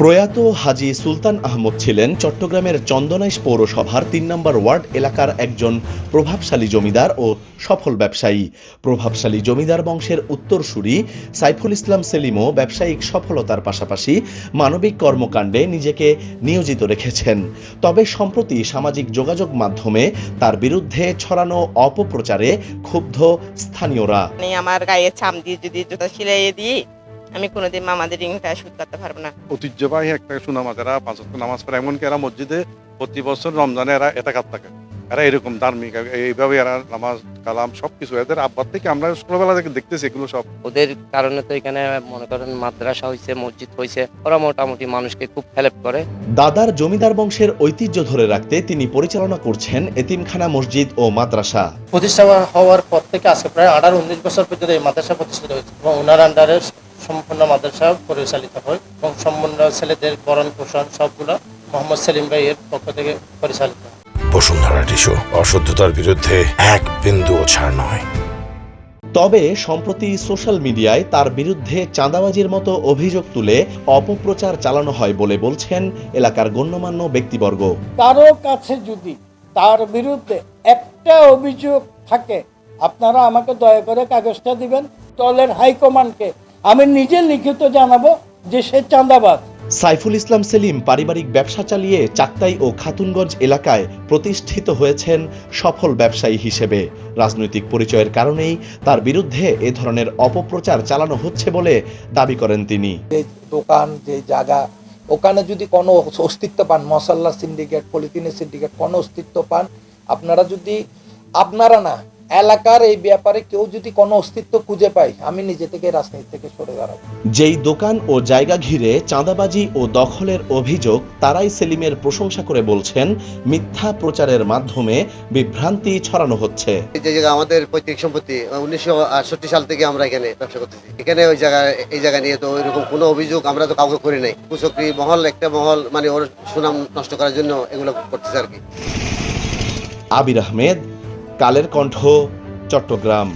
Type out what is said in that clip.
প্রয়াত হাজী সুলতান আহমদ ছিলেন চট্টগ্রামের চন্দনাইশ পৌরসভার ৩ নম্বর ওয়ার্ড এলাকার একজন প্রভাবশালী জমিদার ও সফল ব্যবসায়ী। প্রভাবশালী জমিদার বংশের উত্তরসূরি সাইফুল ইসলাম সেলিমও ব্যবসায়িক সফলতার পাশাপাশি মানবিক কর্মকাণ্ডে নিজেকে নিয়োজিত রেখেছেন। তবে সম্প্রতি সামাজিক যোগাযোগ মাধ্যমে তার বিরুদ্ধে ছড়ানো অপপ্রচারে ক্ষুব্ধ স্থানীয়রা। আমার গায়ে চাম দিয়ে যদি জুতা সিলাইয়ে দিই, আমি কোনোদিন মামাদের ঋণটা শোধ করতে পারবো না। ঐতিহ্যবাহী একটা সুনামাজ, এরা ৫ ওয়াক্ত নামাজ পড়ে, এমনকি এরা মসজিদে প্রতি বছর রমজানে এরা এতেকাত থাকে। এরা এরকম ধার্মিক, এইভাবে এরা নামাজ কালাম সবকিছু এদের আব্বার থেকে আমরা ছোটবেলা থেকে দেখতেছি এগুলো সব। ওদের কারণে তো এখানে মনে করেন মাদ্রাসা হয়েছে, মসজিদ হয়েছে, ওরা মোটামুটি মানুষকে খুব হেল্প করে। দাদার জমিদার বংশের ঐতিহ্য ধরে রাখতে তিনি পরিচালনা করছেন এতিমখানা মসজিদ ও মাদ্রাসা। প্রতিষ্ঠা হওয়ার পর থেকে আজকে প্রায় 18-19 বছর পর্যন্ত এই মাদ্রাসা প্রতিষ্ঠিত হয়েছে এবং ওনার আন্ডারে সম্পূর্ণ মাদ্রাসা পরিচালিত হয় এবং সম্পূর্ণ ছেলেদের বরণ পোষণ সবগুলো মোহাম্মদ সেলিম ভাইয়ের পক্ষ থেকে পরিচালিত হয়। বসুন্ধরা টিস্যু, অশুদ্ধতার বিরুদ্ধে এক বিন্দুও ছাড় নয়। তবে সম্প্রতি সোশ্যাল মিডিয়ায় তার বিরুদ্ধে চাঁদাবাজির মতো অভিযোগ তুলে অপপ্রচার চালানো হয় বলে বলছেন এলাকার গণ্যমান্য ব্যক্তিবর্গ। কারো কাছে যদি তার বিরুদ্ধে একটা অভিযোগ থাকে, আপনারা আমাকে দয়া করে কাগজটা দিবেন, দলের হাইকমান্ডকে আমি নিজে লিখিত জানাবো যে সে চাঁদাবাজ। সাইফুল ইসলাম সেলিম পারিবারিক ব্যবসা চালিয়ে চাকতাই ও খাতুনগঞ্জ এলাকায় প্রতিষ্ঠিত হয়েছেন সফল ব্যবসায়ী হিসেবে। রাজনৈতিক পরিচয়ের কারণেই তার বিরুদ্ধে এ ধরনের অপপ্রচার চালানো হচ্ছে বলে দাবি করেন তিনি। যে দোকান, যে জায়গা, ওখানে যদি কোনো অস্তিত্ব পান, মশাল্লা সিন্ডিকেট, পলিথিনের সিন্ডিকেট কোনো অস্তিত্ব পান, আপনারা না এলাকার এই ব্যাপারে কেউ যদি কোনো অস্তিত্ব খুঁজে পায়, আমি নিজে থেকে রাজনীতি থেকে সরে দাঁড়াবো। যেই দোকান ও জায়গা ঘিরে চাঁদাবাজি ও দখলের অভিযোগ, তারাই সেলিমের প্রশংসা করে বলছেন মিথ্যা প্রচারের মাধ্যমে বিভ্রান্তি ছড়ানো হচ্ছে। যে জায়গা আমাদের পৈতৃক সম্পত্তি, 1968 সাল থেকে আমরা এখানে ব্যবসা করতেছি। এখানে এই জায়গা নিয়ে তো ওইরকম কোনো অভিযোগ আমরা তো কাউকে করি নাই। কুচক্রি মহল, একটা মহল মানে ওর সুনাম নষ্ট করার জন্য এগুলো করতেছে আর কি। আবির আহমেদ, কালের কণ্ঠ, চট্টগ্রাম।